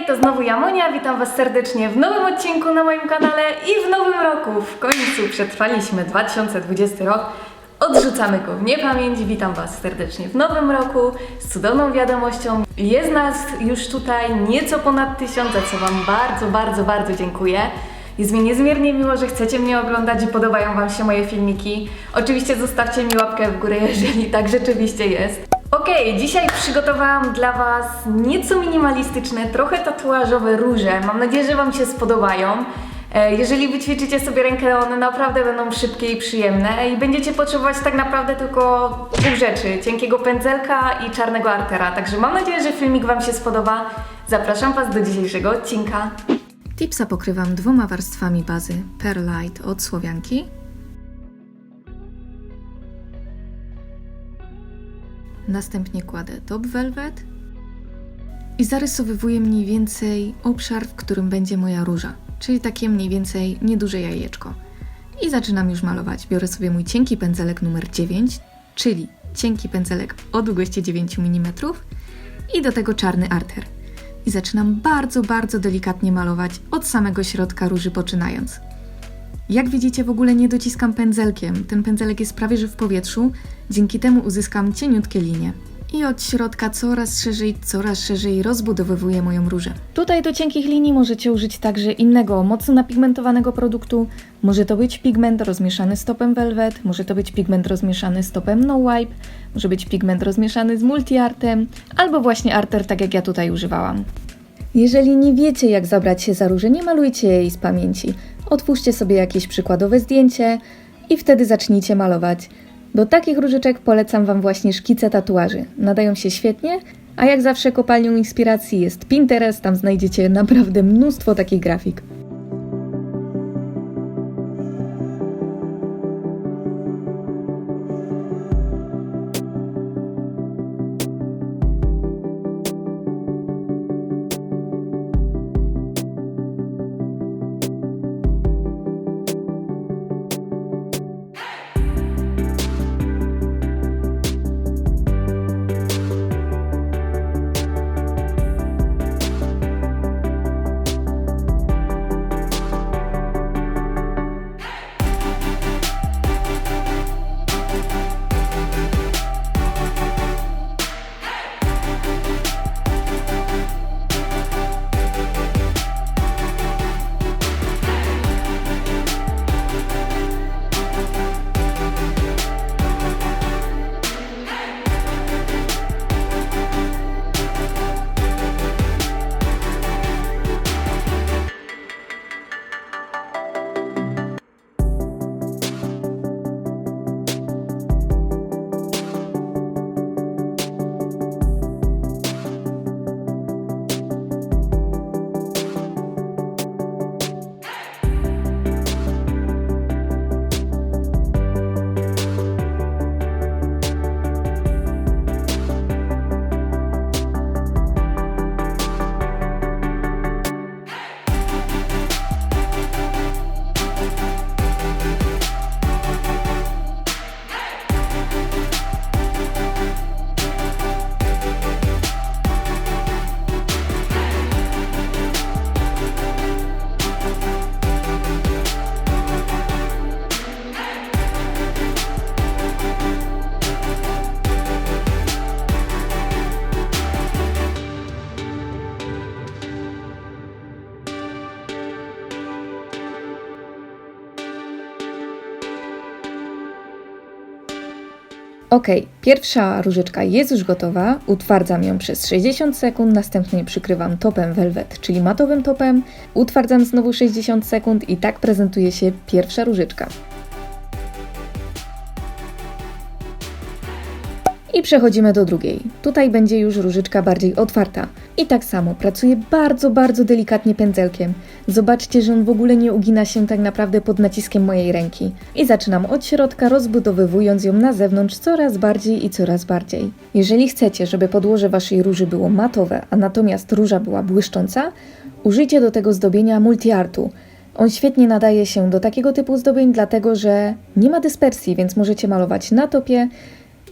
Hej, to znowu ja, Monia, witam Was serdecznie w nowym odcinku na moim kanale i w nowym roku. W końcu przetrwaliśmy 2020 rok, odrzucamy go w niepamięć. Witam Was serdecznie w nowym roku z cudowną wiadomością. Jest nas już tutaj nieco ponad 1000, za co Wam bardzo dziękuję. Jest mi niezmiernie miło, że chcecie mnie oglądać i podobają Wam się moje filmiki. Oczywiście zostawcie mi łapkę w górę, jeżeli tak rzeczywiście jest. Okej, dzisiaj przygotowałam dla Was nieco minimalistyczne, trochę tatuażowe róże. Mam nadzieję, że Wam się spodobają. Jeżeli wyćwiczycie sobie rękę, one naprawdę będą szybkie i przyjemne i będziecie potrzebować tak naprawdę tylko dwóch rzeczy: cienkiego pędzelka i czarnego artera. Także mam nadzieję, że filmik Wam się spodoba. Zapraszam Was do dzisiejszego odcinka. Tipsa pokrywam 2 warstwami bazy Perlite od Słowianki. Następnie kładę Top Velvet i zarysowywuję mniej więcej obszar, w którym będzie moja róża, czyli takie mniej więcej nieduże jajeczko. I zaczynam już malować. Biorę sobie mój cienki pędzelek numer 9, czyli cienki pędzelek o długości 9 mm i do tego czarny arter. I zaczynam bardzo delikatnie malować od samego środka róży poczynając. Jak widzicie, w ogóle nie dociskam pędzelkiem. Ten pędzelek jest prawie że w powietrzu, dzięki temu uzyskam cieniutkie linie. I od środka coraz szerzej rozbudowywuję moją różę. Tutaj do cienkich linii możecie użyć także innego, mocno napigmentowanego produktu. Może to być pigment rozmieszany z topem Velvet, może to być pigment rozmieszany z topem No Wipe, może być pigment rozmieszany z multiartem, albo właśnie arter, tak jak ja tutaj używałam. Jeżeli nie wiecie, jak zabrać się za różę, nie malujcie jej z pamięci. Otwórzcie sobie jakieś przykładowe zdjęcie i wtedy zacznijcie malować. Do takich różyczek polecam Wam właśnie szkice tatuaży. Nadają się świetnie, a jak zawsze kopalnią inspiracji jest Pinterest, tam znajdziecie naprawdę mnóstwo takich grafik. Pierwsza różyczka jest już gotowa, utwardzam ją przez 60 sekund, następnie przykrywam topem Velvet, czyli matowym topem, utwardzam znowu 60 sekund i tak prezentuje się pierwsza różyczka. I przechodzimy do drugiej. Tutaj będzie już różyczka bardziej otwarta. I tak samo pracuję bardzo delikatnie pędzelkiem. Zobaczcie, że on w ogóle nie ugina się tak naprawdę pod naciskiem mojej ręki. I zaczynam od środka, rozbudowywując ją na zewnątrz coraz bardziej. Jeżeli chcecie, żeby podłoże Waszej róży było matowe, a natomiast róża była błyszcząca, użyjcie do tego zdobienia multiartu. On świetnie nadaje się do takiego typu zdobień, dlatego że nie ma dyspersji, więc możecie malować na topie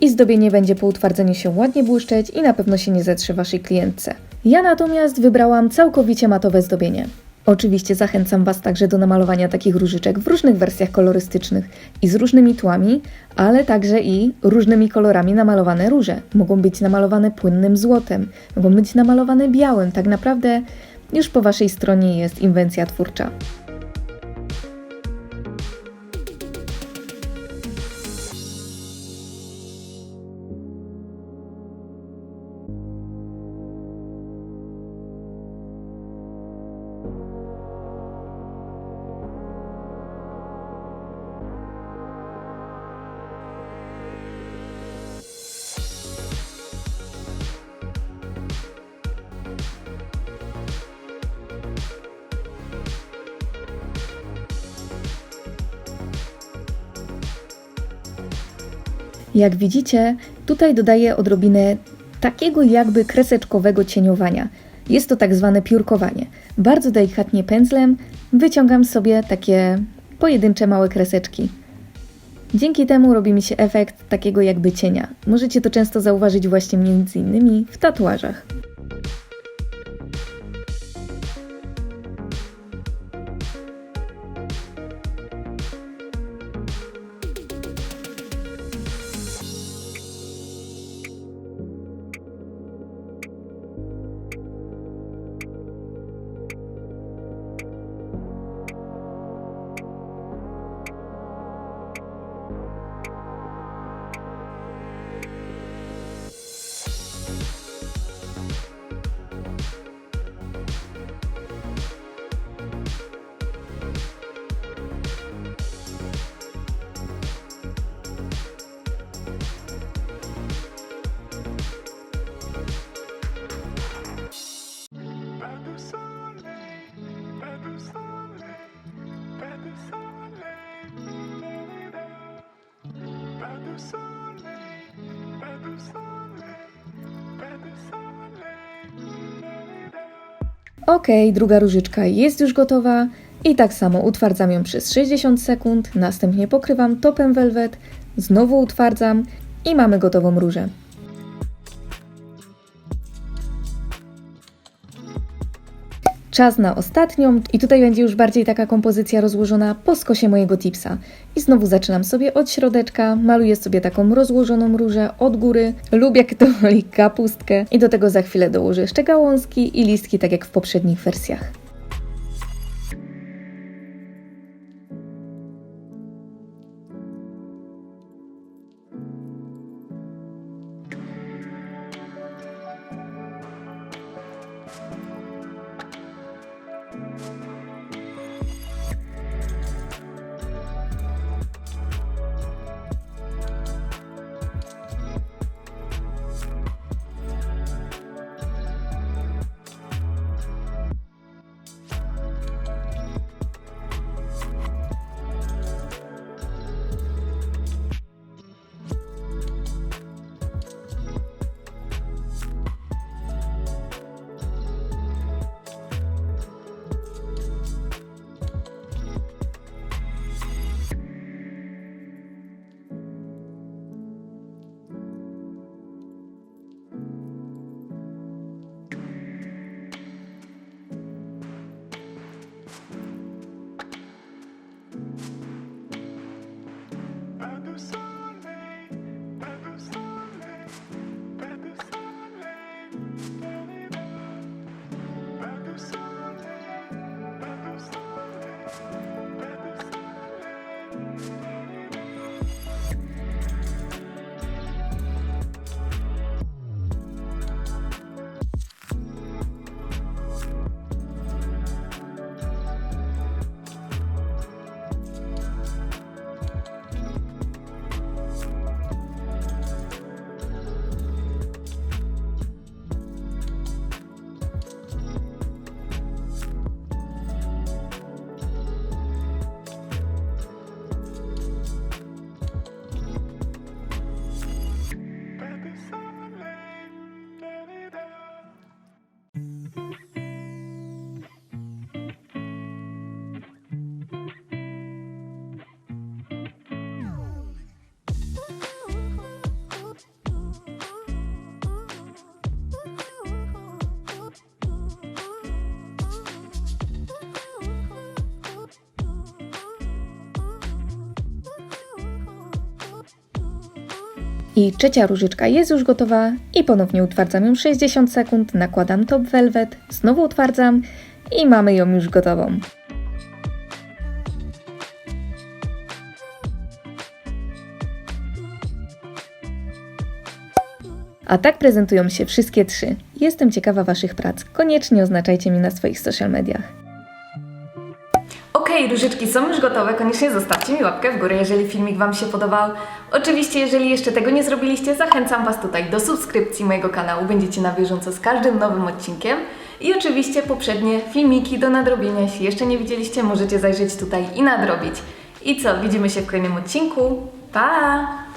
i zdobienie będzie po utwardzeniu się ładnie błyszczeć i na pewno się nie zetrze Waszej klientce. Ja natomiast wybrałam całkowicie matowe zdobienie. Oczywiście zachęcam Was także do namalowania takich różyczek w różnych wersjach kolorystycznych i z różnymi tłami, ale także i różnymi kolorami namalowane róże. Mogą być namalowane płynnym złotem, mogą być namalowane białym. Tak naprawdę już po Waszej stronie jest inwencja twórcza. Jak widzicie, tutaj dodaję odrobinę takiego jakby kreseczkowego cieniowania. Jest to tak zwane piórkowanie. Bardzo delikatnie pędzlem wyciągam sobie takie pojedyncze małe kreseczki. Dzięki temu robi mi się efekt takiego jakby cienia. Możecie to często zauważyć właśnie między innymi w tatuażach. Ok, druga różyczka jest już gotowa i tak samo utwardzam ją przez 60 sekund, następnie pokrywam topem velvet, znowu utwardzam i mamy gotową różę. Czas na ostatnią i tutaj będzie już bardziej taka kompozycja rozłożona po skosie mojego tipsa. I znowu zaczynam sobie od środeczka, maluję sobie taką rozłożoną różę od góry lub jak to woli kapustkę i do tego za chwilę dołożę jeszcze gałązki i listki, tak jak w poprzednich wersjach. I trzecia różyczka jest już gotowa i ponownie utwardzam ją 60 sekund, nakładam Top Velvet, znowu utwardzam i mamy ją już gotową. A tak prezentują się wszystkie trzy. Jestem ciekawa Waszych prac. Koniecznie oznaczajcie mi na swoich social mediach. Okej, różyczki są już gotowe, koniecznie zostawcie mi łapkę w górę, jeżeli filmik Wam się podobał. Oczywiście, jeżeli jeszcze tego nie zrobiliście, zachęcam Was tutaj do subskrypcji mojego kanału, będziecie na bieżąco z każdym nowym odcinkiem. I oczywiście poprzednie filmiki do nadrobienia, jeśli jeszcze nie widzieliście, możecie zajrzeć tutaj i nadrobić. I co, widzimy się w kolejnym odcinku. Pa!